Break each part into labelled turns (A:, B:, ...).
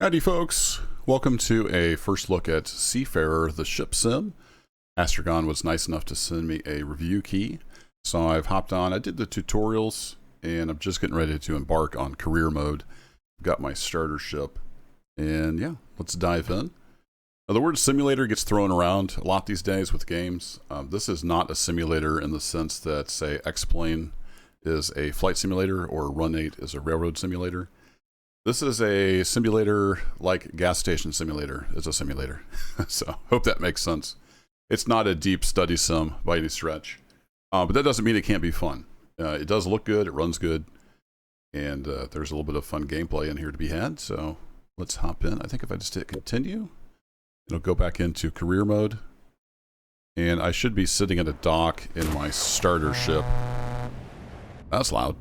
A: Howdy folks, welcome to a first look at Seafarer, the ship sim. Astragon was nice enough to send me a review key, so I've hopped on. I did the tutorials, and I'm just getting ready to embark on career mode. Got my starter ship, and yeah, let's dive in. Now, the word simulator gets thrown around a lot these days with games. This is not a simulator in the sense that, say, X-Plane is a flight simulator or Run 8 is a railroad simulator. This is a simulator like Gas Station Simulator is a simulator. So, hope that makes sense. It's not a deep study sim by any stretch. But that doesn't mean it can't be fun. It does look good, it runs good, and there's a little bit of fun gameplay in here to be had. So, let's hop in. I think if I just hit continue, it'll go back into career mode. And I should be sitting at a dock in my starter ship. That's loud.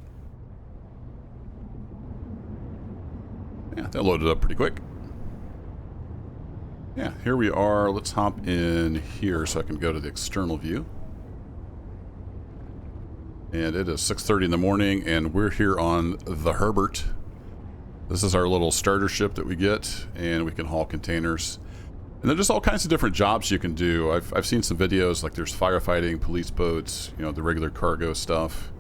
A: Yeah, that loaded up pretty quick. Yeah, here we are. Let's hop in here so I can go to the external view. And it is 6:30 in the morning, and we're here on the Herbert. This is our little starter ship that we get, and we can haul containers. And there's all kinds of different jobs you can do. I've seen some videos, like there's firefighting, police boats, you know, the regular cargo stuff.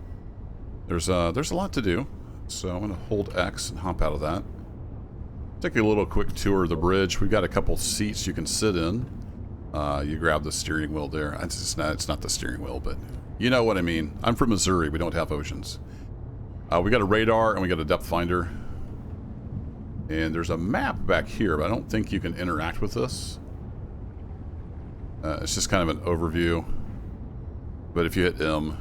A: There's a lot to do. So I'm going to hold X and hop out of that. Take a little quick tour of the bridge. We've got a couple seats you can sit in. You grab the steering wheel there. It's not the steering wheel, but you know what I mean. I'm from Missouri. We don't have oceans. We got a radar and we got a depth finder. And there's a map back here, but I don't think you can interact with this. It's just kind of an overview. But if you hit M,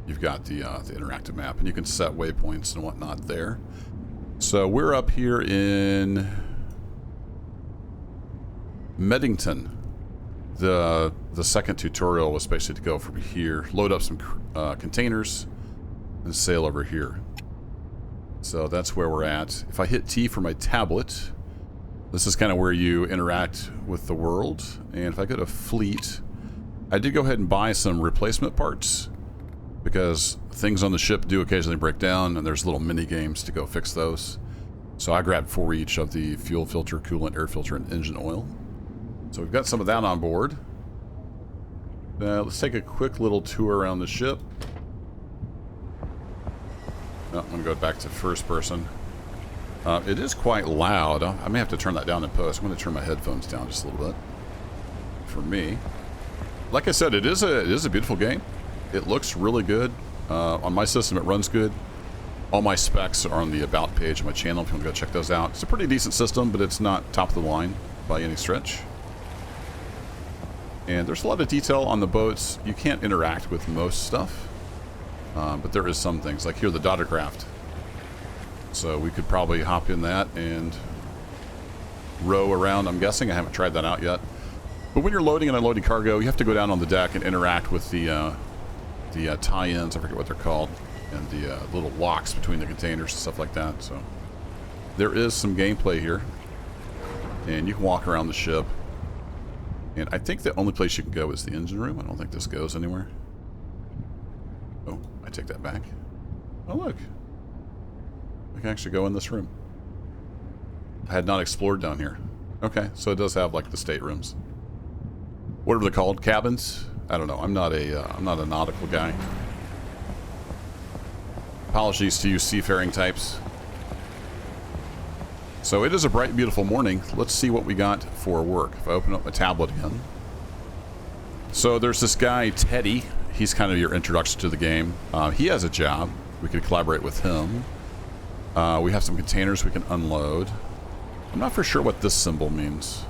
A: you've got the interactive map, and you can set waypoints and whatnot there. So we're up here in Meddington. The second tutorial was basically to go from here, load up some containers, and sail over here. So that's where we're at. If I hit T for my tablet, this is kind of where you interact with the world. And if I go to fleet, I did go ahead and buy some replacement parts because things on the ship do occasionally break down, and there's little mini games to go fix those. So I grabbed 4 each of the fuel filter, coolant, air filter, and engine oil. So we've got some of that on board. Let's take a quick little tour around the ship. Oh, I'm going to go back to first person. It is quite loud. I may have to turn that down in post. I'm going to turn my headphones down just a little bit. For me. Like I said, it is a beautiful game. It looks really good. On my system, it runs good. All my specs are on the About page of my channel if you want to go check those out. It's a pretty decent system, but it's not top of the line by any stretch. And there's a lot of detail on the boats. You can't interact with most stuff, but there is some things. Like here, the daughter craft. So we could probably hop in that and row around. I'm guessing. I haven't tried that out yet. But when you're loading and unloading cargo, you have to go down on the deck and interact with the tie-ins, I forget what they're called, and the little locks between the containers and stuff like that. So there is some gameplay here, and you can walk around the ship. And I think the only place you can go is the engine room. I don't think this goes anywhere. Oh, I take that back. Oh, look. I can actually go in this room. I had not explored down here. Okay, so it does have like the staterooms. Whatever they're called, cabins. I don't know. I'm not a nautical guy. Apologies to you seafaring types. So it is a bright, beautiful morning. Let's see what we got for work. If I open up my tablet again. So there's this guy, Teddy. He's kind of your introduction to the game. He has a job. We could collaborate with him. We have some containers we can unload. I'm not for sure what this symbol means.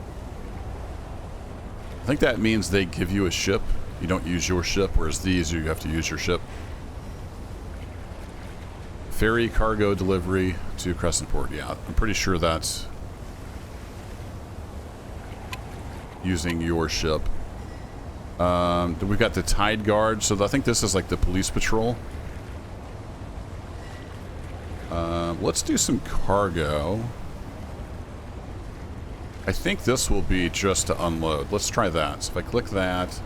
A: I think that means they give you a ship. You don't use your ship, whereas these, you have to use your ship. Ferry cargo delivery to Crescentport. Yeah, I'm pretty sure that's using your ship. We've got the Tide Guard, so I think this is like the police patrol. Let's do some cargo. I think this will be just to unload. Let's try that. So if I click that,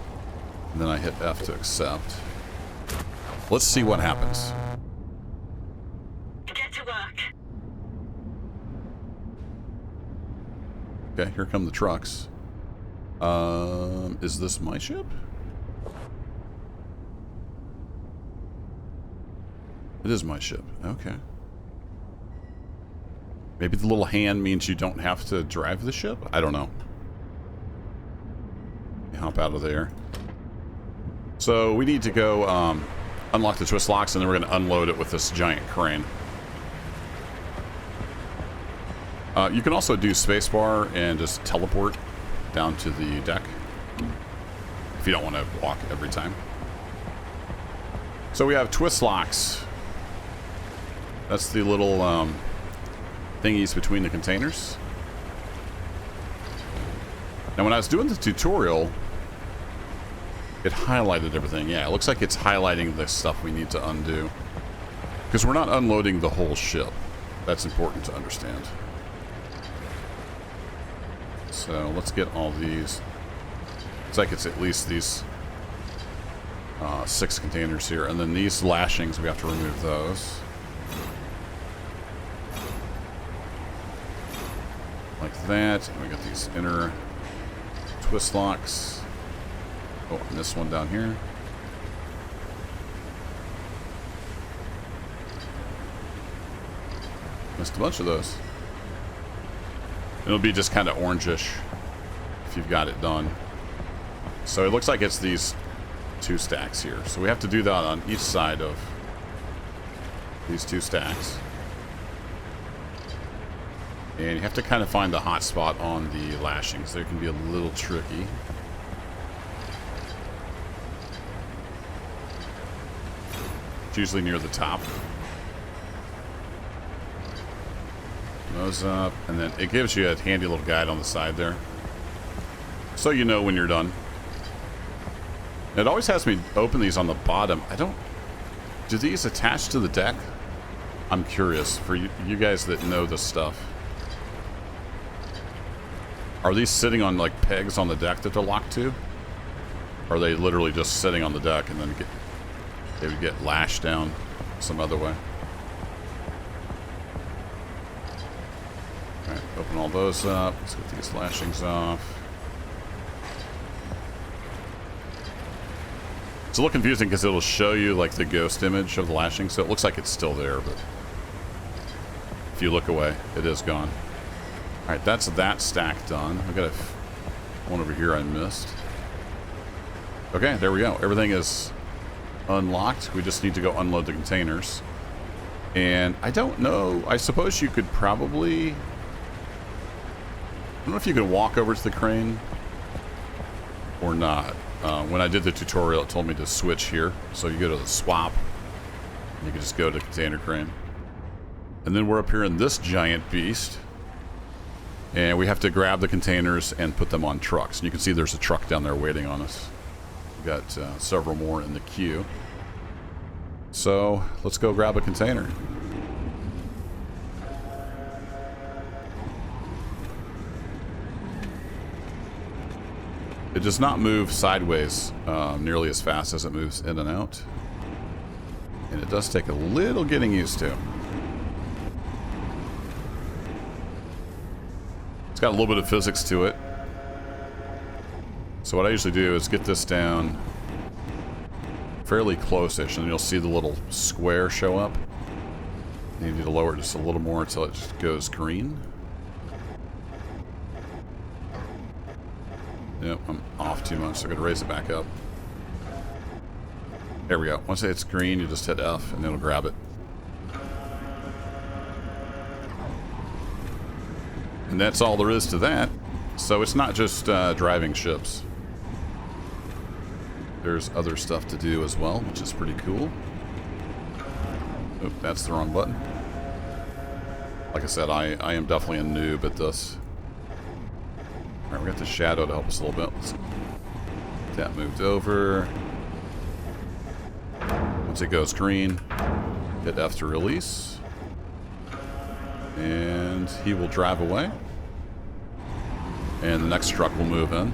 A: and then I hit F to accept. Let's see what happens.
B: Get to work.
A: Okay, here come the trucks. Is this my ship? It is my ship. Okay. Maybe the little hand means you don't have to drive the ship? I don't know. You hop out of there. So we need to go unlock the twist locks, and then we're going to unload it with this giant crane. You can also do spacebar and just teleport down to the deck if you don't want to walk every time. So we have twist locks. That's the little thingies between the containers. Now when I was doing the tutorial, it highlighted everything. Yeah, it looks like it's highlighting the stuff we need to undo. Because we're not unloading the whole ship. That's important to understand. So let's get all these. It's like it's at least these 6 containers here. And then these lashings, we have to remove those. Like that. And we got these inner twist locks. Oh, and this one down here. Missed a bunch of those. It'll be just kind of orangish if you've got it done. So it looks like it's these 2 stacks here. So we have to do that on each side of these 2 stacks. And you have to kind of find the hot spot on the lashings. They can be a little tricky. It's usually near the top. Those up, and then it gives you a handy little guide on the side there, so you know when you're done. It always has me open these on the bottom. Do these attach to the deck? I'm curious for you guys that know this stuff. Are these sitting on like pegs on the deck that they're locked to? Or are they literally just sitting on the deck and then they would get lashed down some other way? Alright, open all those up. Let's get these lashings off. It's a little confusing because it'll show you like the ghost image of the lashing, so it looks like it's still there, but if you look away, it is gone. Alright, that's that stack done. I've got one over here I missed. Okay, there we go. Everything is unlocked. We just need to go unload the containers. And I don't know. I suppose you could probably... I don't know if you could walk over to the crane or not. When I did the tutorial, it told me to switch here. So you go to the swap. And you can just go to container crane. And then we're up here in this giant beast. And we have to grab the containers and put them on trucks. And you can see there's a truck down there waiting on us. We've got several more in the queue. So let's go grab a container. It does not move sideways nearly as fast as it moves in and out. And it does take a little getting used to. It's got a little bit of physics to it. So what I usually do is get this down fairly close-ish, and you'll see the little square show up. You need to lower it just a little more until it just goes green. Yep, I'm off too much, so I'm going to raise it back up. There we go. Once it's green, you just hit F, and it'll grab it. And that's all there is to that. So it's not just driving ships. There's other stuff to do as well, which is pretty cool. Oop, that's the wrong button. Like I said, I am definitely a noob at this. Alright, we got the shadow to help us a little bit. Let's get that moved over. Once it goes green, hit F to release. And he will drive away. And the next truck will move in.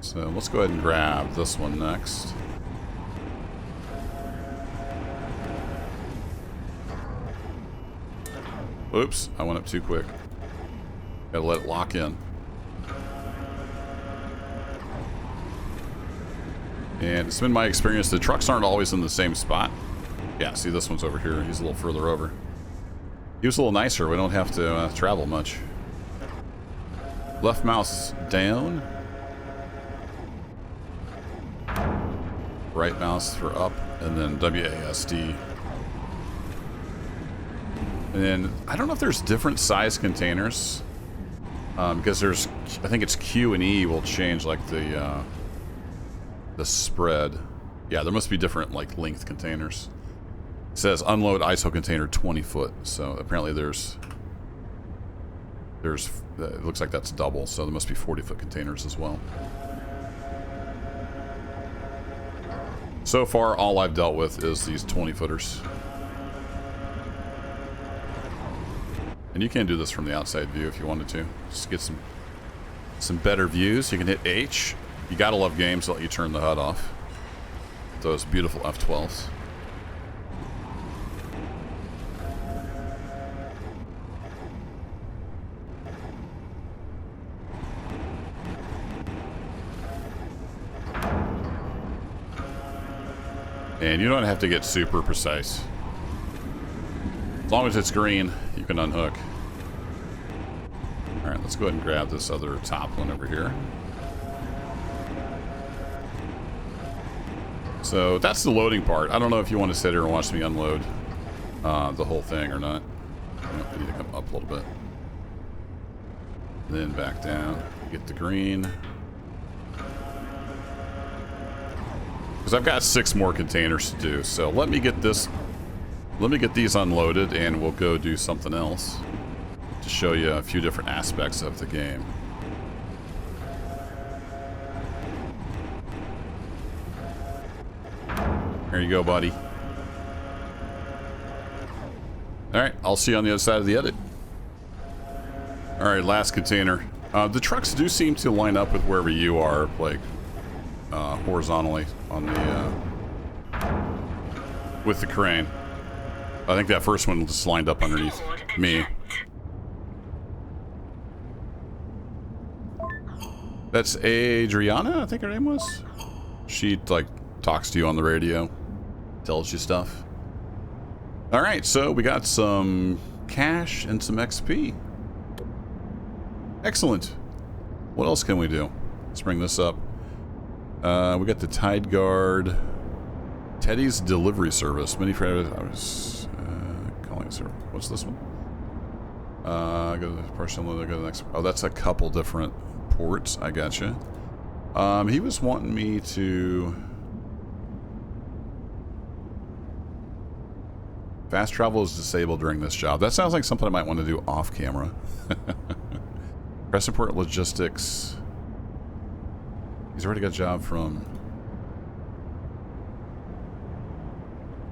A: So let's go ahead and grab this one next. Oops, I went up too quick. Gotta let it lock in. And it's been my experience, the trucks aren't always in the same spot. Yeah, see, this one's over here. He's a little further over. He was a little nicer. We don't have to travel much. Left mouse down. Right mouse for up. And then WASD. And then, I don't know if there's different size containers. Because there's, I think it's Q and E will change like the spread. Yeah, there must be different like length containers. It says unload ISO container 20 foot. So apparently there's it looks like that's double. So there must be 40-foot containers as well. So far, all I've dealt with is these 20-footers. And you can do this from the outside view if you wanted to. Just get some better views. You can hit H. You gotta love games that let you turn the HUD off. Those beautiful F12s. And you don't have to get super precise. As long as it's green, you can unhook. Alright, let's go ahead and grab this other top one over here. So that's the loading part. I don't know if you want to sit here and watch me unload the whole thing or not. I need to come up a little bit. Then back down. Get the green. Because I've got 6 more containers to do. So let me get this. Let me get these unloaded and we'll go do something else to show you a few different aspects of the game. There you go, buddy. Alright, I'll see you on the other side of the edit. Alright, last container. The trucks do seem to line up with wherever you are, like horizontally on the with the crane. I think that first one just lined up underneath me. That's Adriana, I think her name was. She like talks to you on the radio, tells you stuff. All right, so we got some cash and some XP. Excellent. What else can we do? Let's bring this up. We got the Tide Guard, Teddy's delivery service. Many friends. I was calling it. What's this one? Go to the partial. Go to the next. Oh, that's a couple different ports. I gotcha. He was wanting me to fast travel is disabled during this job. That sounds like something I might want to do off camera. Crescent Logistics. He's already got a job from.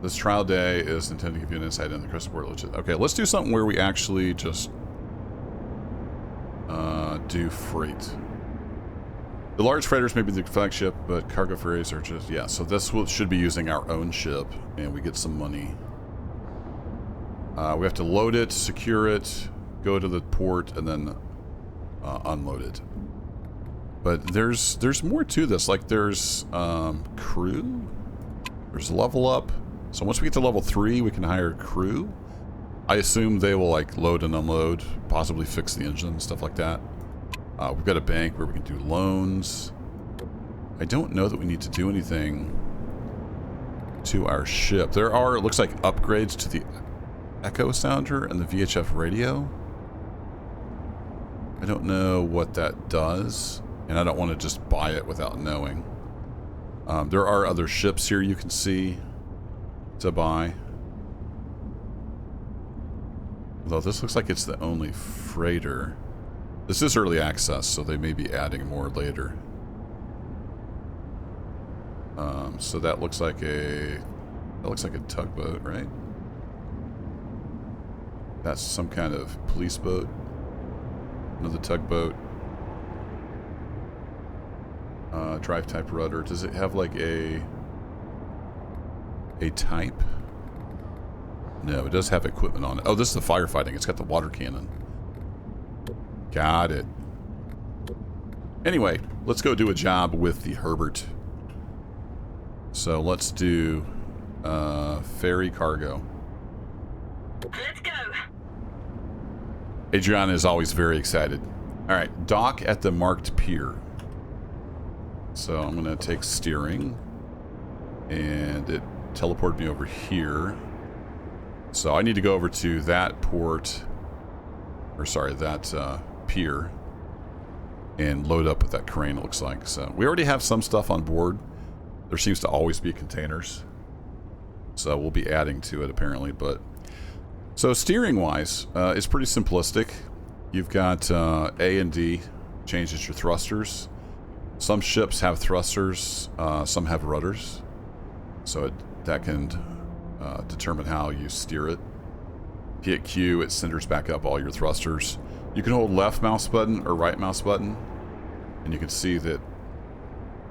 A: This trial day is intended to give you an insight into the Crescent Logistics. Okay, let's do something where we actually just do freight. The large freighters may be the flagship, but cargo ferries are just, yeah, so this should be using our own ship, and we get some money. We have to load it, secure it, go to the port, and then unload it. But there's more to this. Like there's crew, there's level up. So once we get to level 3, we can hire crew. I assume they will like load and unload, possibly fix the engine and stuff like that. We've got a bank where we can do loans. I don't know that we need to do anything to our ship. There are, it looks like, upgrades to the Echo Sounder and the VHF radio. I don't know what that does, and I don't want to just buy it without knowing. There are other ships here you can see to buy. Although this looks like it's the only freighter. This is early access, so they may be adding more later. So that looks like a tugboat, right? That's some kind of police boat. Another tugboat. Drive type rudder. Does it have like a type? No, it does have equipment on it. Oh, this is the firefighting. It's got the water cannon. Got it. Anyway, let's go do a job with the Herbert. So let's do ferry cargo.
B: Let's go.
A: Adriana is always very excited. All right, dock at the marked pier. So I'm going to take steering, and it teleported me over here. So I need to go over to that port, or sorry, that pier, and load up with that crane, it looks like. So we already have some stuff on board. There seems to always be containers. So we'll be adding to it, apparently. But so steering-wise, it's pretty simplistic. You've got A and D, changes your thrusters. Some ships have thrusters, some have rudders. So that can determine how you steer it. If you hit Q, it centers back up all your thrusters. You can hold left mouse button or right mouse button, and you can see that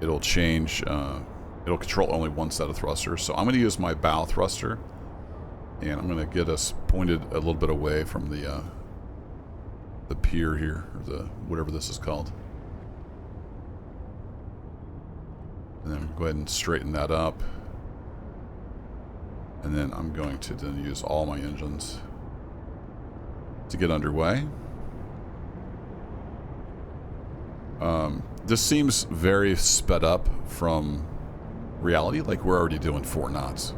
A: it'll change, it'll control only one set of thrusters. So I'm going to use my bow thruster, and I'm going to get us pointed a little bit away from the pier here, or the whatever this is called. And then go ahead and straighten that up. And then I'm going to then use all my engines to get underway. This seems very sped up from reality, like we're already doing 4 knots.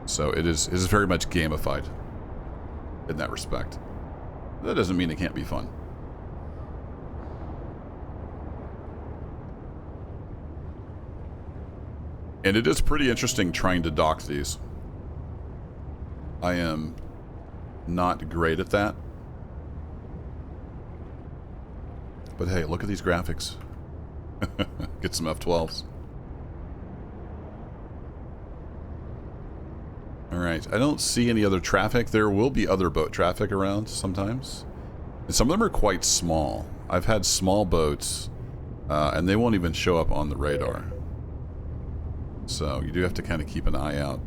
A: So it is very much gamified in that respect. That doesn't mean it can't be fun. And it is pretty interesting trying to dock these. I am not great at that. But hey, look at these graphics. Get some F12s. Alright, I don't see any other traffic. There will be other boat traffic around sometimes. And some of them are quite small. I've had small boats, and they won't even show up on the radar. So you do have to kind of keep an eye out.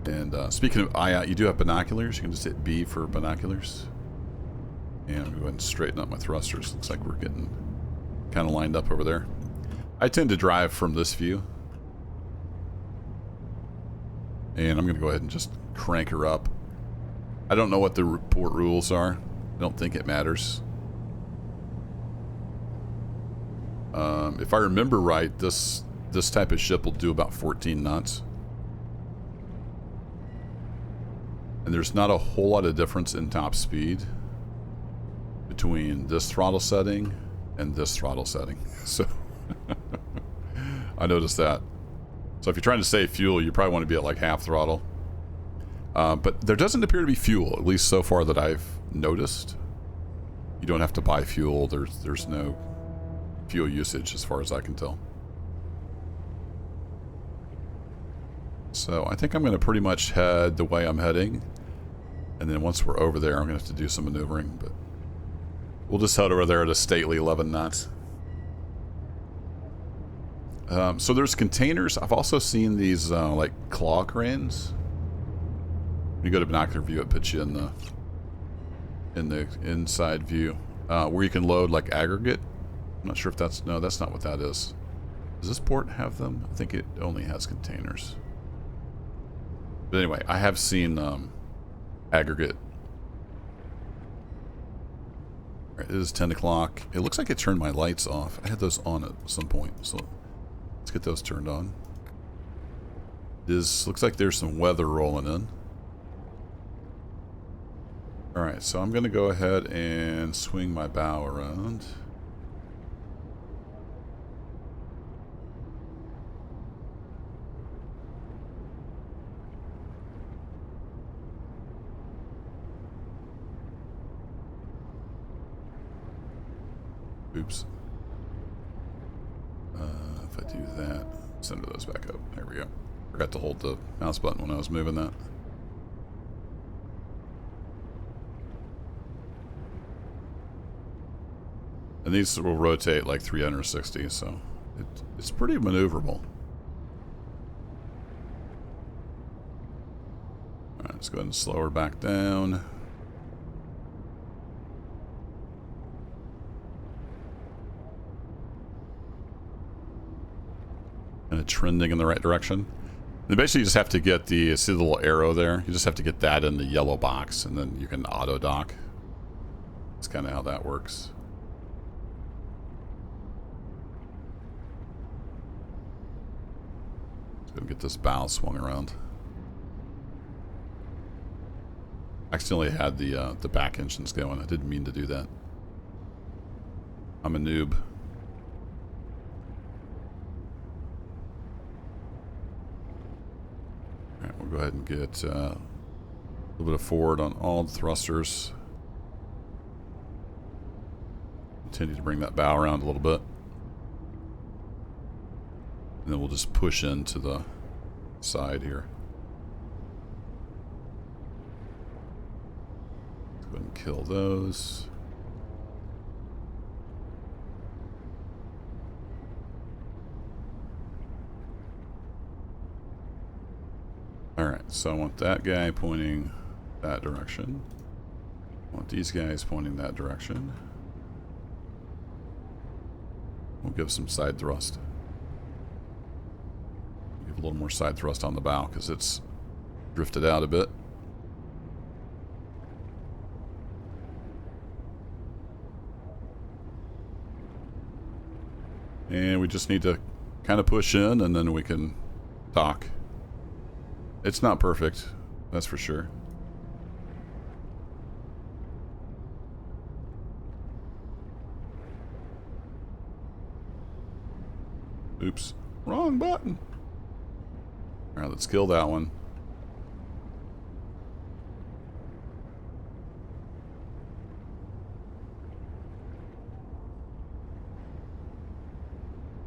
A: And speaking of eye out, you do have binoculars. You can just hit B for binoculars. And I'm going to go ahead and straighten up my thrusters. Looks like we're getting kind of lined up over there. I tend to drive from this view. And I'm going to go ahead and just crank her up. I don't know what the port rules are. I don't think it matters. If I remember right, this type of ship will do about 14 knots. And there's not a whole lot of difference in top speed between this throttle setting and this throttle setting. So I noticed that. So if you're trying to save fuel, you probably want to be at like half throttle. But there doesn't appear to be fuel, at least so far that I've noticed. You don't have to buy fuel. There's no fuel usage as far as I can tell. So I think I'm going to pretty much head the way I'm heading. And then once we're over there, I'm going to have to do some maneuvering. But we'll just head over there at a stately 11 knots. So there's containers. I've also seen these like claw cranes. When you go to binocular view, it puts you in the inside view, where you can load like aggregate. I'm not sure if that's that's not what that is. Does this port have them? I think it only has containers. But anyway, I have seen aggregate. All right, it is 10 o'clock. It looks like it turned my lights off. I had those on at some point, so let's get those turned on. Looks like there's some weather rolling in. Alright, so I'm going to go ahead and swing my bow around. Oops. If I do that, send those back up. There we go. Forgot to hold the mouse button when I was moving that. And these will rotate like 360, so it's pretty maneuverable. Alright, let's go ahead and slow her back down. Kind of trending in the right direction. And basically you just have to get the, see the little arrow there? You just have to get that in the yellow box and then you can auto dock. That's kind of how that works. Let's go get this bow swung around. Accidentally had the back engines going. I didn't mean to do that. I'm a noob. Alright, we'll go ahead and get a little bit of forward on all the thrusters. Continue to bring that bow around a little bit. And then we'll just push into the side here. Let's go ahead and kill those. Alright, so I want that guy pointing that direction. I want these guys pointing that direction. We'll give some side thrust. Give a little more side thrust on the bow because it's drifted out a bit. And we just need to kind of push in and then we can dock. It's not perfect, that's for sure. Oops, wrong button. Alright, let's kill that one.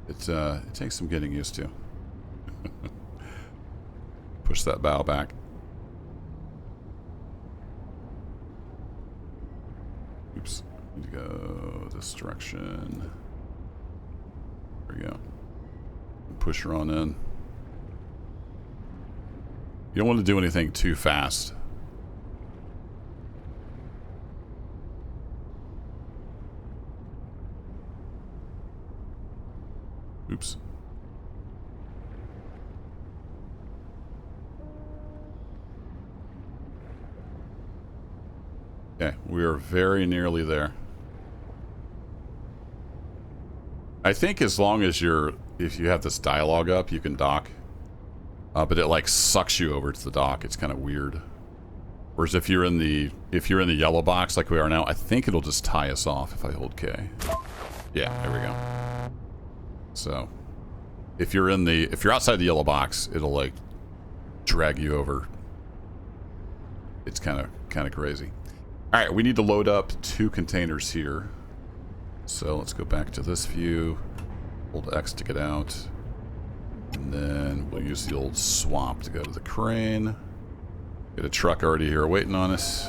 A: It takes some getting used to. Push that bow back. Oops. Need to go this direction. There we go. Push her on in. You don't want to do anything too fast. Oops. Okay, we are very nearly there. I think as long as if you have this dialogue up, you can dock. But it like sucks you over to the dock. It's kind of weird. Whereas if you're in the yellow box like we are now, I think it'll just tie us off if I hold K. Yeah, there we go. So if you're outside the yellow box, it'll like drag you over. It's kind of crazy. All right, we need to load up 2 containers here. So let's go back to this view. Hold X to get out. And then we'll use the old swap to go to the crane. Get a truck already here waiting on us.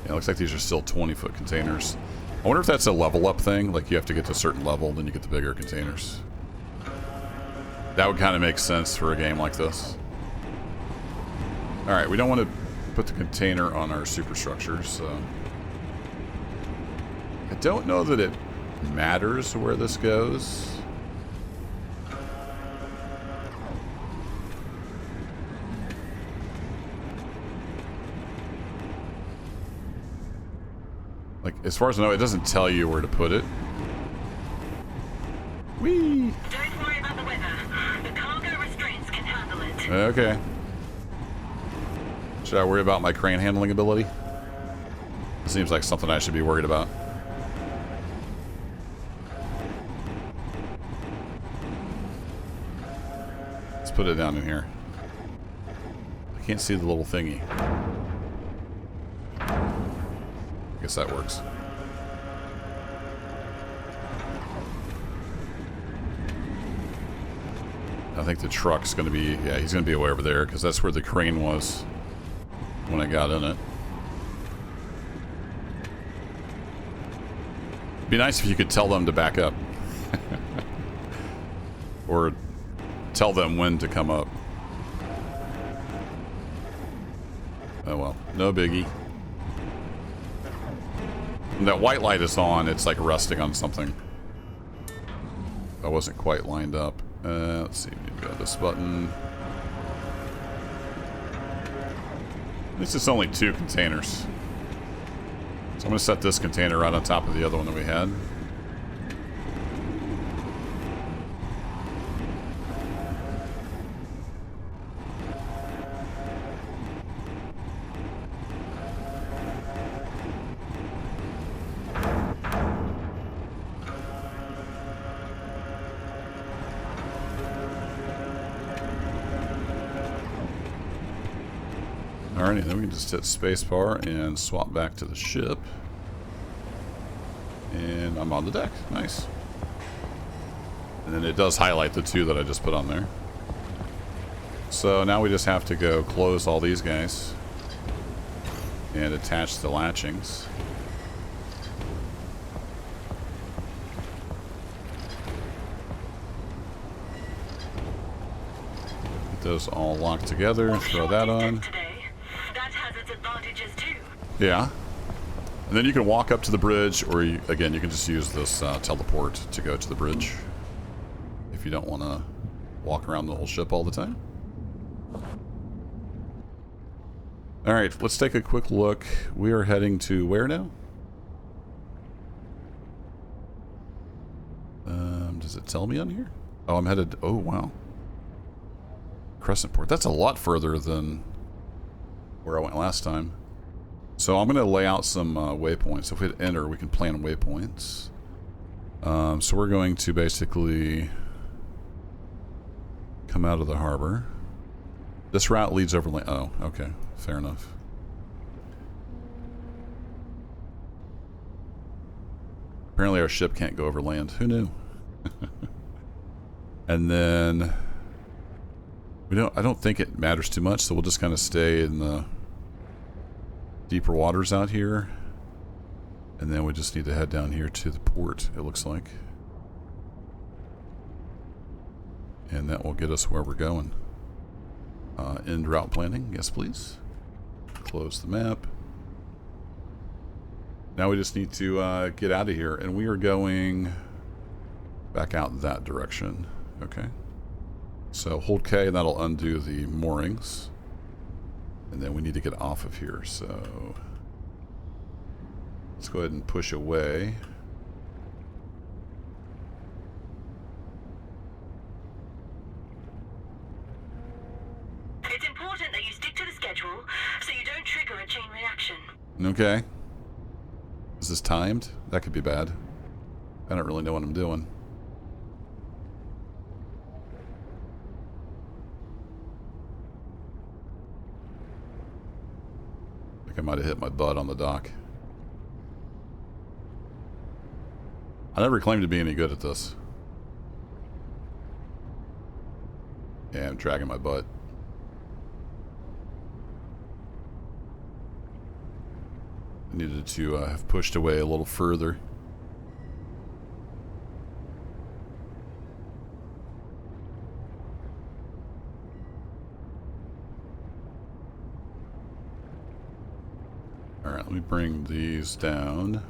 A: Yeah, it looks like these are still 20-foot containers. I wonder if that's a level up thing. Like you have to get to a certain level, then you get the bigger containers. That would kind of make sense for a game like this. Alright, we don't want to put the container on our superstructure, so... I don't know that it matters where this goes. Like, as far as I know, it doesn't tell you where to put it. Whee!
B: Don't worry about the weather. The cargo restraints can handle it.
A: Okay. Should I worry about my crane handling ability? Seems like something I should be worried about. Let's put it down in here. I can't see the little thingy. I guess that works. I think the truck's going to be... Yeah, he's going to be way over there, because that's where the crane was when I got in it. It'd be nice if you could tell them to back up. Or tell them when to come up. Oh well, no biggie. When that white light is on, it's like resting on something. I wasn't quite lined up. Let's see, we need to go to this button. At least it's only 2 containers. So I'm going to set this container right on top of the other one that we had. Alrighty, then we can just hit spacebar and swap back to the ship. And I'm on the deck. Nice. And then it does highlight the 2 that I just put on there. So now we just have to go close all these guys and attach the latchings. Get those all locked together. Throw that on. Yeah. And then you can walk up to the bridge, or you, again, you can just use this teleport to go to the bridge if you don't want to walk around the whole ship all the time. Alright, let's take a quick look. We are heading to where now? Does it tell me on here? Oh, I'm headed... Oh, wow. Crescent Port. That's a lot further than where I went last time. So I'm going to lay out some waypoints. If we hit enter, we can plan waypoints. So we're going to basically come out of the harbor. This route leads over land. Oh, okay. Fair enough. Apparently our ship can't go over land. Who knew? And then I don't think it matters too much, so we'll just kind of stay in the deeper waters out here, and then we just need to head down here to the port, it looks like, and that will get us where we're going. End route planning, yes please. Close the map. Now we just need to get out of here, and we are going back out that direction. Okay, so hold K and that'll undo the moorings. And then we need to get off of here, so let's go ahead and push away.
B: It's important that you stick to the schedule so you don't trigger a chain reaction.
A: Okay. Is this timed? That could be bad. I don't really know what I'm doing. I think I might have hit my butt on the dock. I never claimed to be any good at this. Yeah, I'm dragging my butt. I needed to have pushed away a little further. Alright, let me bring these down.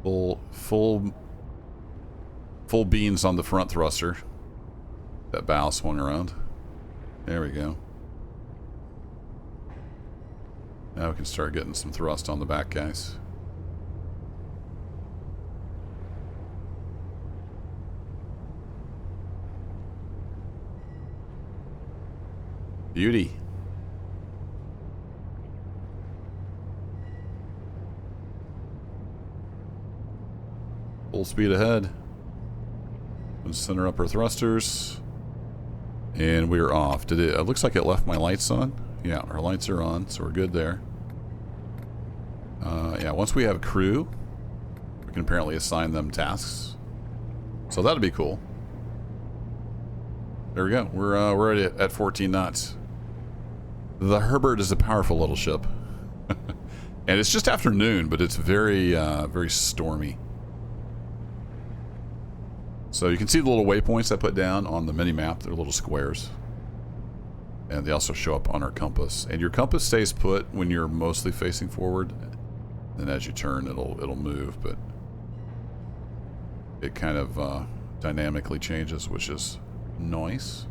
A: Full beans on the front thruster. That bow swung around. There we go. Now we can start getting some thrust on the back, guys. Beauty. Full speed ahead. Let's center up our thrusters. And we are off. Did it looks like it left my lights on. Yeah, our lights are on, so we're good there. Yeah, once we have crew, we can apparently assign them tasks. So that'll be cool. There we go. We're already at 14 knots. The Herbert is a powerful little ship. And it's just afternoon, but it's very, very stormy. So you can see the little waypoints I put down on the mini-map. They're little squares. And they also show up on our compass. And your compass stays put when you're mostly facing forward. Then as you turn, it'll move, but it kind of dynamically changes, which is nice.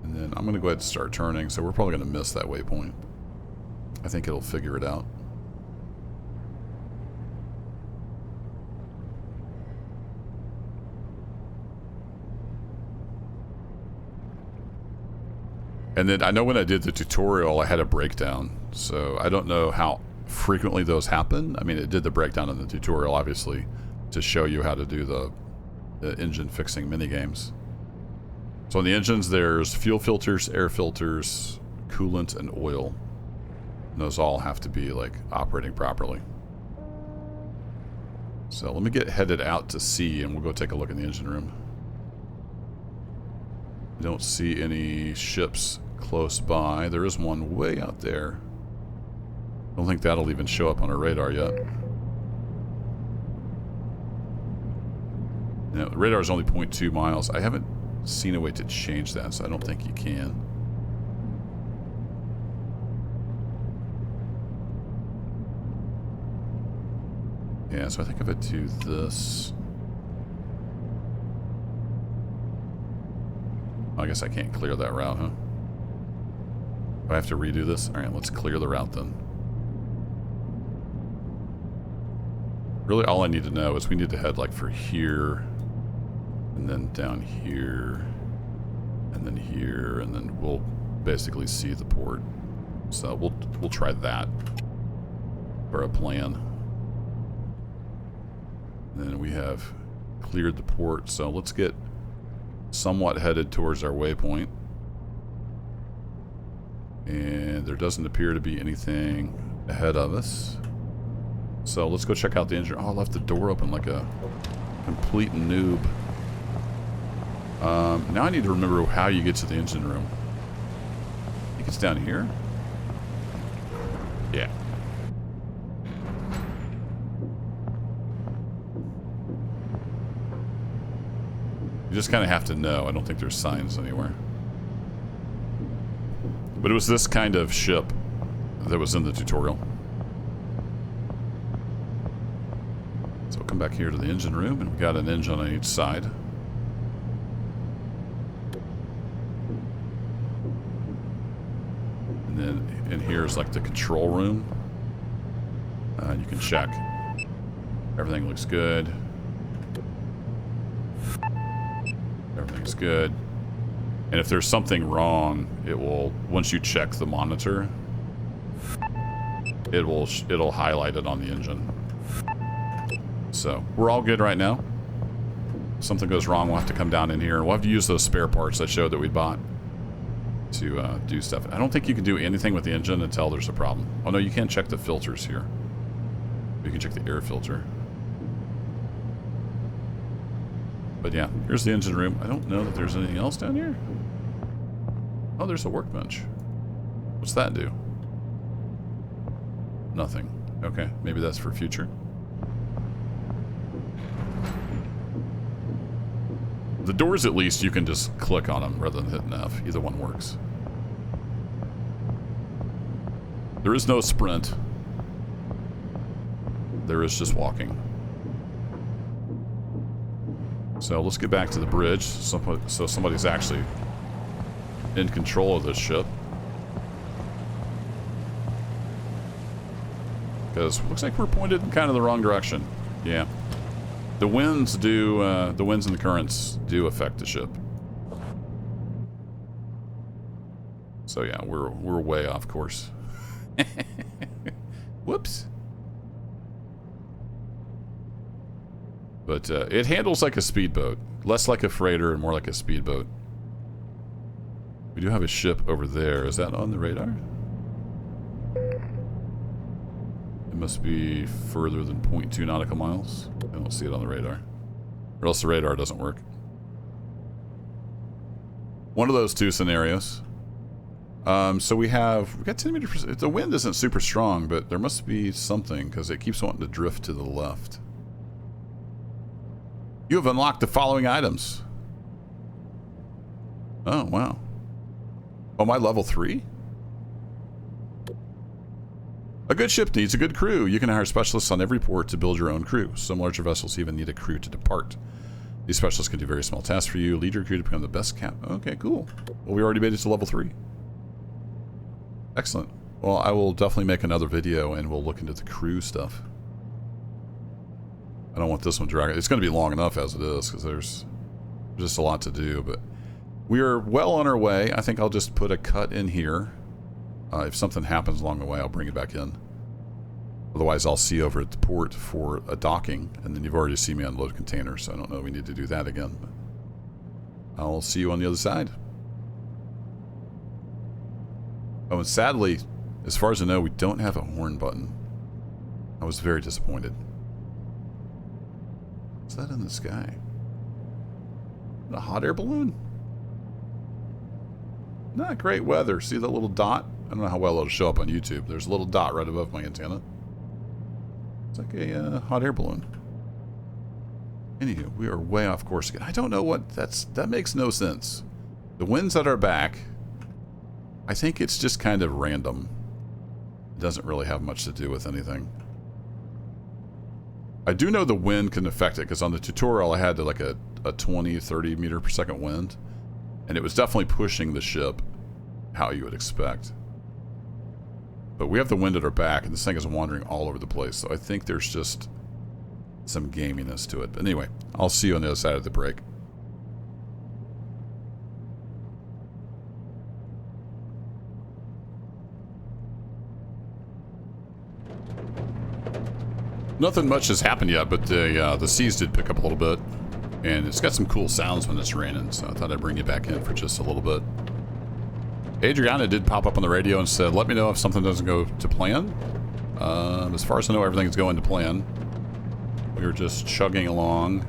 A: And then I'm going to go ahead and start turning, so we're probably going to miss that waypoint. I think it'll figure it out. And then I know when I did the tutorial, I had a breakdown. So I don't know how frequently those happen. I mean, it did the breakdown in the tutorial, obviously, to show you how to do the engine fixing minigames. So in the engines, there's fuel filters, air filters, coolant, and oil. And those all have to be, like, operating properly. So let me get headed out to sea, and we'll go take a look in the engine room. I don't see any ships close by. There is one way out there. I don't think that'll even show up on our radar yet. Now, the radar is only 0.2 miles. I haven't seen a way to change that, so I don't think you can. Yeah, so I think if I do this... I guess I can't clear that route, huh? Do I have to redo this? Alright, let's clear the route then. Really, all I need to know is we need to head, like, for here, and then down here, and then here, and then we'll basically see the port. So we'll try that for a plan. And then we have cleared the port, so let's get somewhat headed towards our waypoint. And there doesn't appear to be anything ahead of us. So let's go check out the engine. Oh, I left the door open like a complete noob. Now I need to remember how you get to the engine room. I think it's down here. Yeah. You just kind of have to know. I don't think there's signs anywhere. But it was this kind of ship that was in the tutorial. So we'll come back here to the engine room, and we've got an engine on each side. And then in here is like the control room. You can check. Everything looks good. Everything's good. And if there's something wrong, it will, once you check the monitor, it'll highlight it on the engine. So we're all good right now. If something goes wrong, we'll have to come down in here, and we'll have to use those spare parts I showed that we bought to do stuff. I don't think you can do anything with the engine until there's a problem. Oh no, you can check the filters here. You can check the air filter. But yeah, here's the engine room. I don't know that there's anything else down here. Oh, there's a workbench. What's that do? Nothing. Okay, maybe that's for future. The doors, at least, you can just click on them rather than hitting F. Either one works. There is no sprint. There is just walking. So let's get back to the bridge so somebody's actually in control of this ship. Because it looks like we're pointed in kind of the wrong direction. Yeah. The winds and the currents do affect the ship. So yeah, we're way off course. Whoops. But it handles like a speedboat. Less like a freighter and more like a speedboat. We do have a ship over there. Is that on the radar? It must be further than 0.2 nautical miles. I don't see it on the radar. Or else the radar doesn't work. One of those two scenarios. So we've got 10 meters. The wind isn't super strong, but there must be something because it keeps wanting to drift to the left. You have unlocked the following items. Oh, wow. Oh, my level 3? A good ship needs a good crew. You can hire specialists on every port to build your own crew. Some larger vessels even need a crew to depart. These specialists can do very small tasks for you. Lead your crew to become the best Okay, cool. Well, we already made it to level 3. Excellent. Well, I will definitely make another video and we'll look into the crew stuff. I don't want this one dragging. It's going to be long enough as it is because there's just a lot to do. But we are well on our way. I think I'll just put a cut in here. If something happens along the way, I'll bring it back in. Otherwise, I'll see you over at the port for a docking. And then you've already seen me unload containers, so I don't know if we need to do that again. But I'll see you on the other side. Oh, and sadly, as far as I know, we don't have a horn button. I was very disappointed. What's that in the sky? A hot air balloon? Not great weather. See that little dot? I don't know how well it'll show up on YouTube. There's a little dot right above my antenna. It's like a hot air balloon. Anywho, we are way off course again. I don't know what that makes no sense. The wind's at our back. I think it's just kind of random. It doesn't really have much to do with anything. I do know the wind can affect it because on the tutorial I had like a 20, 30 meter per second wind. And it was definitely pushing the ship how you would expect. But we have the wind at our back, and this thing is wandering all over the place. So I think there's just some gaminess to it. But anyway, I'll see you on the other side of the break. Nothing much has happened yet, but the seas did pick up a little bit. And it's got some cool sounds when it's raining, so I thought I'd bring you back in for just a little bit. Adriana did pop up on the radio and said, let me know if something doesn't go to plan. As far as I know, everything's going to plan. We were just chugging along.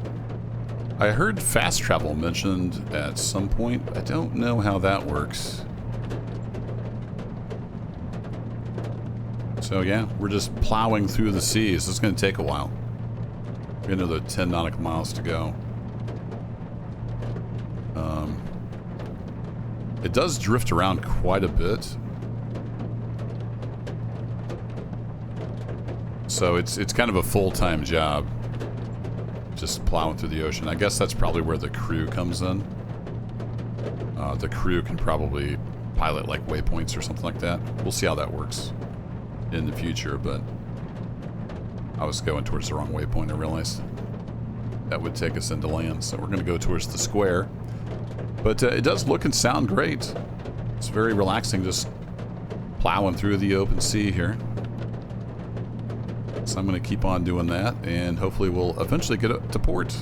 A: I heard fast travel mentioned at some point. I don't know how that works. So yeah, we're just plowing through the seas. It's going to take a while. We have another 10 nautical miles to go. It does drift around quite a bit. So it's kind of a full-time job. Just plowing through the ocean. I guess that's probably where the crew comes in. The crew can probably pilot like waypoints or something like that. We'll see how that works in the future, but I was going towards the wrong waypoint. I realized that would take us into land, so we're going to go towards the square. But it does look and sound great. It's very relaxing just plowing through the open sea here. So I'm going to keep on doing that, and hopefully we'll eventually get up to port.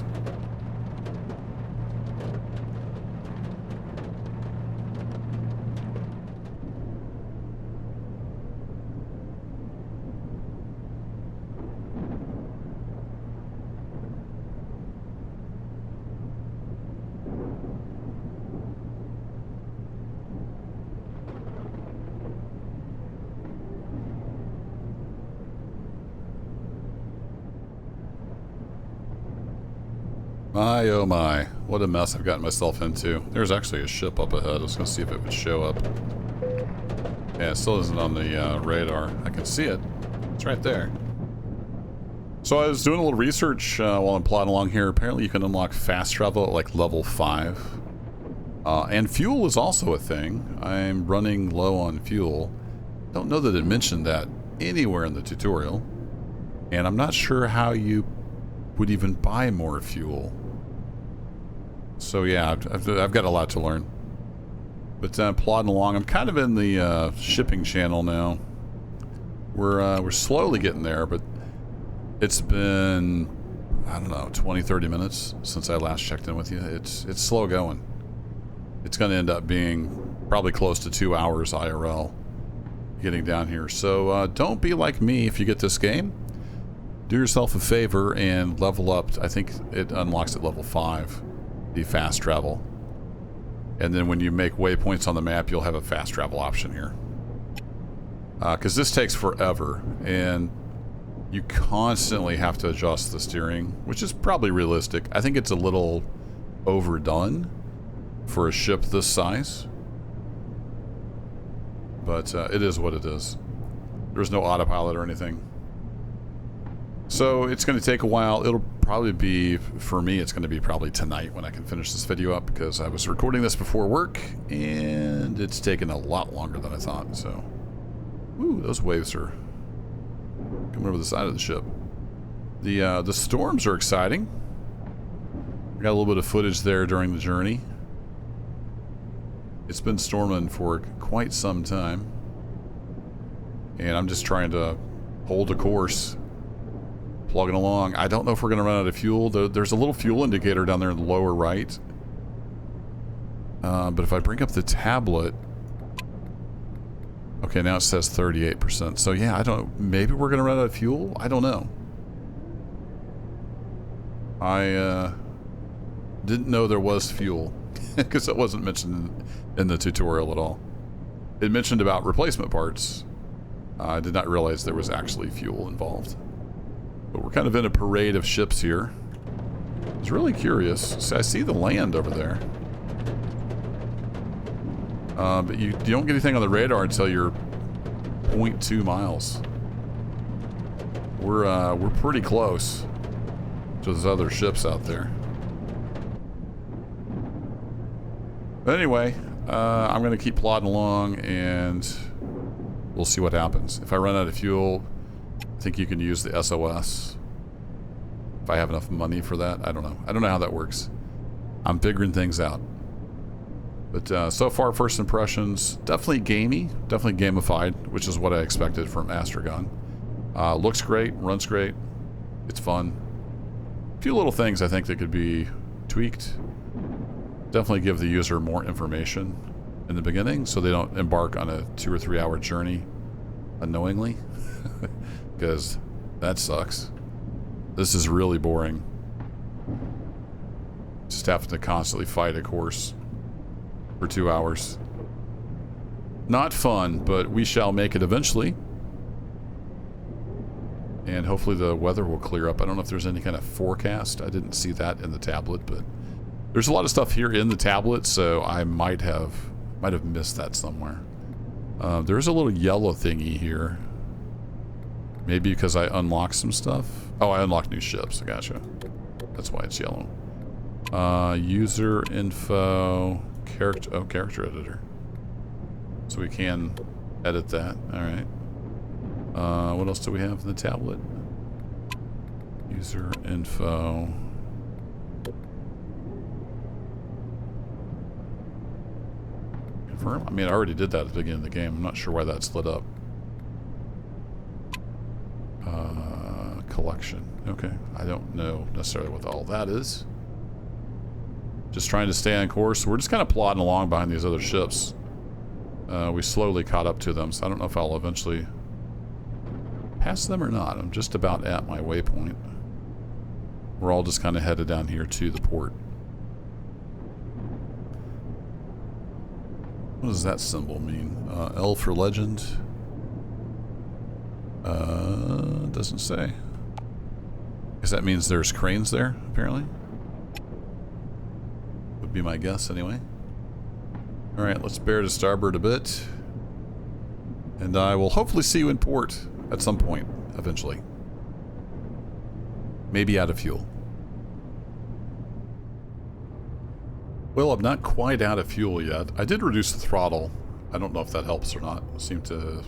A: My, oh my. What a mess I've gotten myself into. There's actually a ship up ahead. I was going to see if it would show up. Yeah, it still isn't on the radar. I can see it. It's right there. So I was doing a little research while I'm plodding along here. Apparently you can unlock fast travel at like level 5. And fuel is also a thing. I'm running low on fuel. Don't know that it mentioned that anywhere in the tutorial. And I'm not sure how you would even buy more fuel. So yeah, I've got a lot to learn. But plodding along, I'm kind of in the shipping channel now. We're slowly getting there, but it's been, I don't know, 20, 30 minutes since I last checked in with you. It's slow going. It's going to end up being probably close to 2 hours IRL getting down here. So don't be like me if you get this game. Do yourself a favor and level up. I think it unlocks at level 5. The fast travel, and then when you make waypoints on the map, you'll have a fast travel option here. Because this takes forever, and you constantly have to adjust the steering, which is probably realistic. I think it's a little overdone for a ship this size, but it is what it is. There's no autopilot or anything. So it's going to take a while. It'll probably be, for me, it's going to be probably tonight when I can finish this video up, because I was recording this before work and it's taken a lot longer than I thought. So, ooh, those waves are coming over the side of the ship. The storms are exciting. I got a little bit of footage there during the journey. It's been storming for quite some time, and I'm just trying to hold a course, plugging along. I don't know if we're going to run out of fuel. There's a little fuel indicator down there in the lower right. But if I bring up the tablet... Okay, now it says 38%. So yeah, I don't... Maybe we're going to run out of fuel? I don't know. I didn't know there was fuel, because it wasn't mentioned in the tutorial at all. It mentioned about replacement parts. I did not realize there was actually fuel involved. But we're kind of in a parade of ships here. I was really curious. So I see the land over there. But you don't get anything on the radar until you're 0.2 miles. We're pretty close to those other ships out there. But anyway, I'm going to keep plodding along and we'll see what happens. If I run out of fuel, I think you can use the SOS. If I have enough money for that, I don't know. I don't know how that works. I'm figuring things out. But so far, first impressions, definitely gamey, definitely gamified, which is what I expected from Astragon. Looks great, runs great, it's fun. A few little things I think that could be tweaked. Definitely give the user more information in the beginning so they don't embark on a 2 or 3 hour journey unknowingly, because that sucks. This is really boring. Just having to constantly fight a course for 2 hours. Not fun, but we shall make it eventually. And hopefully the weather will clear up. I don't know if there's any kind of forecast. I didn't see that in the tablet, but there's a lot of stuff here in the tablet, so I might have missed that somewhere. There's a little yellow thingy here. Maybe because I unlocked some stuff. Oh, I unlocked new ships. I gotcha. That's why it's yellow. User info, character editor. So we can edit that. All right. What else do we have in the tablet? User info. Confirm. I mean, I already did that at the beginning of the game. I'm not sure why that's lit up. Collection. Okay. I don't know necessarily what all that is. Just trying to stay on course. We're just kind of plodding along behind these other ships. We slowly caught up to them, so I don't know if I'll eventually pass them or not. I'm just about at my waypoint. We're all just kind of headed down here to the port. What does that symbol mean? L for legend? Doesn't say. Guess that means there's cranes there, apparently. Would be my guess, anyway. Alright, let's bear to starboard a bit. And I will hopefully see you in port at some point, eventually. Maybe out of fuel. Well, I'm not quite out of fuel yet. I did reduce the throttle. I don't know if that helps or not. It seemed to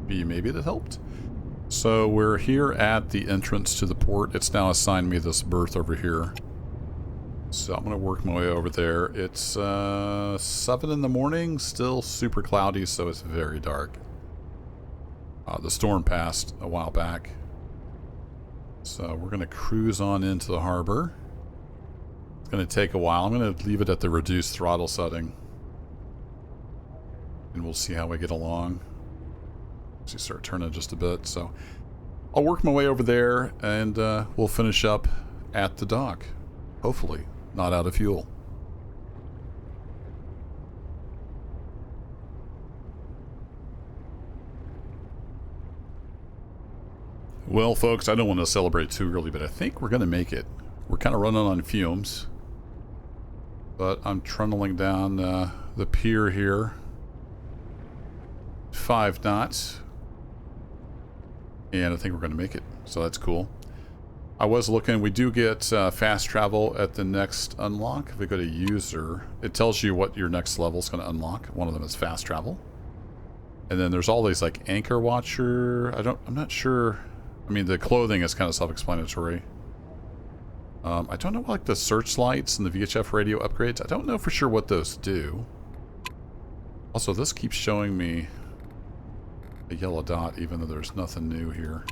A: be maybe that helped. So we're here at the entrance to the port. It's now assigned me this berth over here. So I'm going to work my way over there. It's 7 in the morning, still super cloudy, so it's very dark. The storm passed a while back. So we're going to cruise on into the harbor. It's going to take a while. I'm going to leave it at the reduced throttle setting. And we'll see how we get along. So start turning just a bit. So I'll work my way over there and we'll finish up at the dock. Hopefully not out of fuel. Well, folks, I don't want to celebrate too early, but I think we're going to make it. We're kind of running on fumes. But I'm trundling down the pier here. 5 knots. And I think we're going to make it. So that's cool. I was looking. We do get fast travel at the next unlock. If we go to user, it tells you what your next level is going to unlock. One of them is fast travel. And then there's all these like anchor watcher. I'm not sure. I mean, the clothing is kind of self-explanatory. I don't know, like the searchlights and the VHF radio upgrades. I don't know for sure what those do. Also, this keeps showing me a yellow dot, even though there's nothing new here.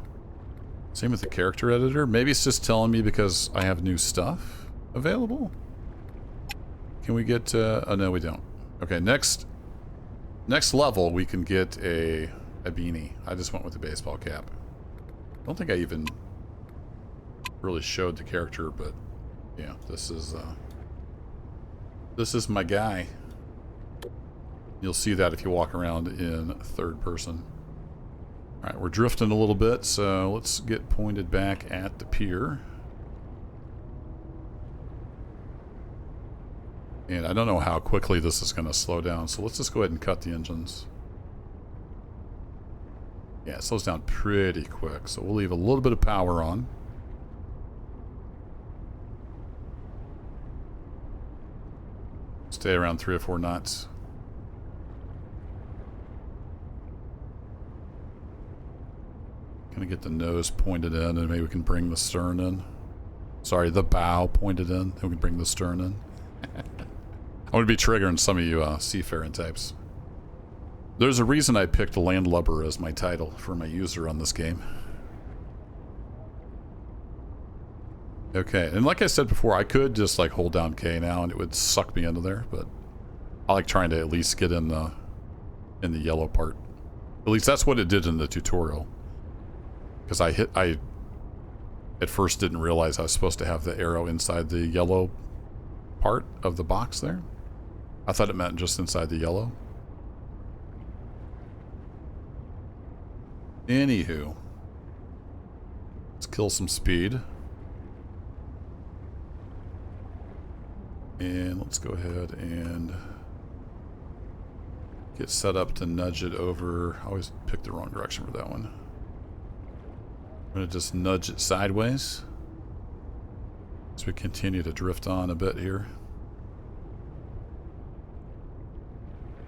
A: Same with the character editor. Maybe it's just telling me because I have new stuff available. Can we get? Oh no, we don't. Okay, next level we can get a beanie. I just went with the baseball cap. I don't think I even really showed the character, but yeah, this is my guy. You'll see that if you walk around in third person. Alright, we're drifting a little bit, so let's get pointed back at the pier. And I don't know how quickly this is going to slow down, so let's just go ahead and cut the engines. Yeah, it slows down pretty quick, so we'll leave a little bit of power on. Stay around 3 or 4 knots. Gonna get the nose pointed in, and maybe we can bring the stern in. Sorry, the bow pointed in, and we can bring the stern in. I'm gonna be triggering some of you seafaring types. There's a reason I picked Landlubber as my title for my user on this game. Okay, and like I said before, I could just like hold down K now and it would suck me into there, but I like trying to at least get in the yellow part. At least that's what it did in the tutorial. Because I at first didn't realize I was supposed to have the arrow inside the yellow part of the box there. I thought it meant just inside the yellow. Anywho, let's kill some speed. And let's go ahead and get set up to nudge it over. I always pick the wrong direction for that one. I'm going to just nudge it sideways as we continue to drift on a bit here.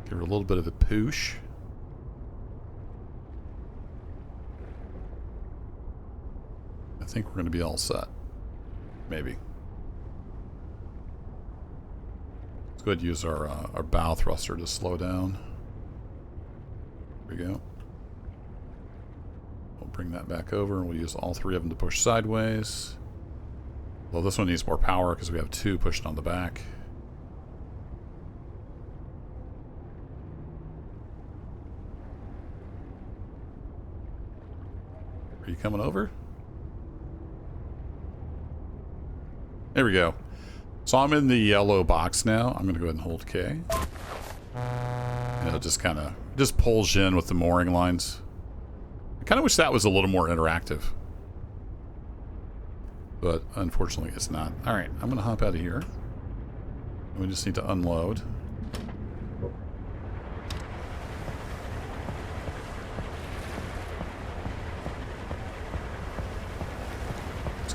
A: Give her a little bit of a push. I think we're going to be all set. Maybe. Let's go ahead and use our bow thruster to slow down. There we go. We'll bring that back over and we'll use all 3 of them to push sideways. Well, this one needs more power because we have 2 pushing on the back. Are you coming over? There we go. So I'm in the yellow box now. I'm going to go ahead and hold K. And it just kind of pulls you in with the mooring lines. I kind of wish that was a little more interactive. But unfortunately it's not. Alright, I'm going to hop out of here. We just need to unload.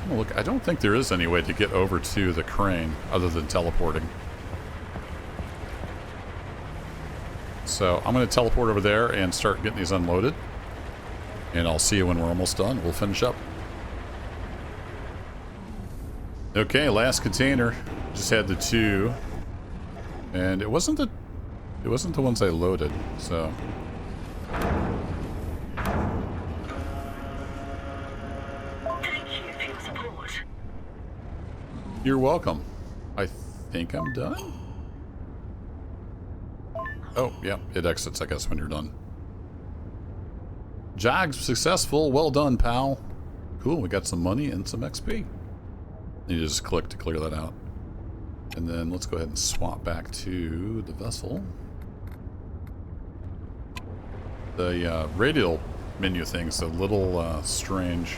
A: Look, I don't think there is any way to get over to the crane other than teleporting. So I'm going to teleport over there and start getting these unloaded. And I'll see you when we're almost done. We'll finish up. Okay, last container. Just had the 2. And it wasn't the ones I loaded, so... You're welcome. I think I'm done. Oh, yeah, it exits, I guess, when you're done. Jog successful. Well done, pal. Cool, we got some money and some XP. You just click to clear that out. And then let's go ahead and swap back to the vessel. The radial menu thing's a little strange.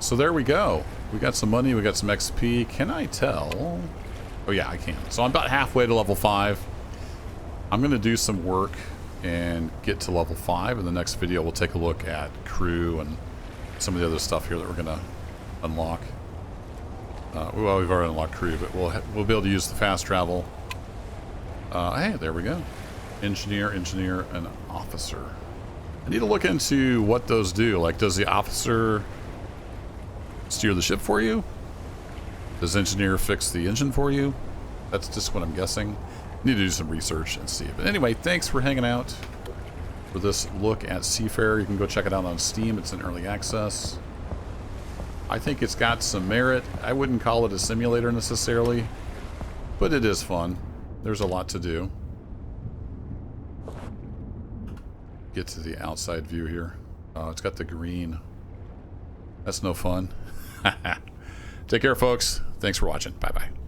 A: So there we go. We got some money, we got some XP. Can I tell? Oh yeah, I can. So I'm about halfway to level 5. I'm going to do some work and get to level 5. In the next video, we'll take a look at crew and some of the other stuff here that we're going to unlock. Well, we've already unlocked crew, but we'll be able to use the fast travel. Hey, there we go. Engineer, and officer. I need to look into what those do. Like, does the officer steer the ship for you? Does engineer fix the engine for you? That's just what I'm guessing. Need to do some research and see. But anyway, thanks for hanging out for this look at Seafarer. You can go check it out on Steam. It's in early access. I think it's got some merit. I wouldn't call it a simulator necessarily, but it is fun. There's a lot to do. Get to the outside view here. Oh, it's got the green. That's no fun. Take care, folks. Thanks for watching. Bye-bye.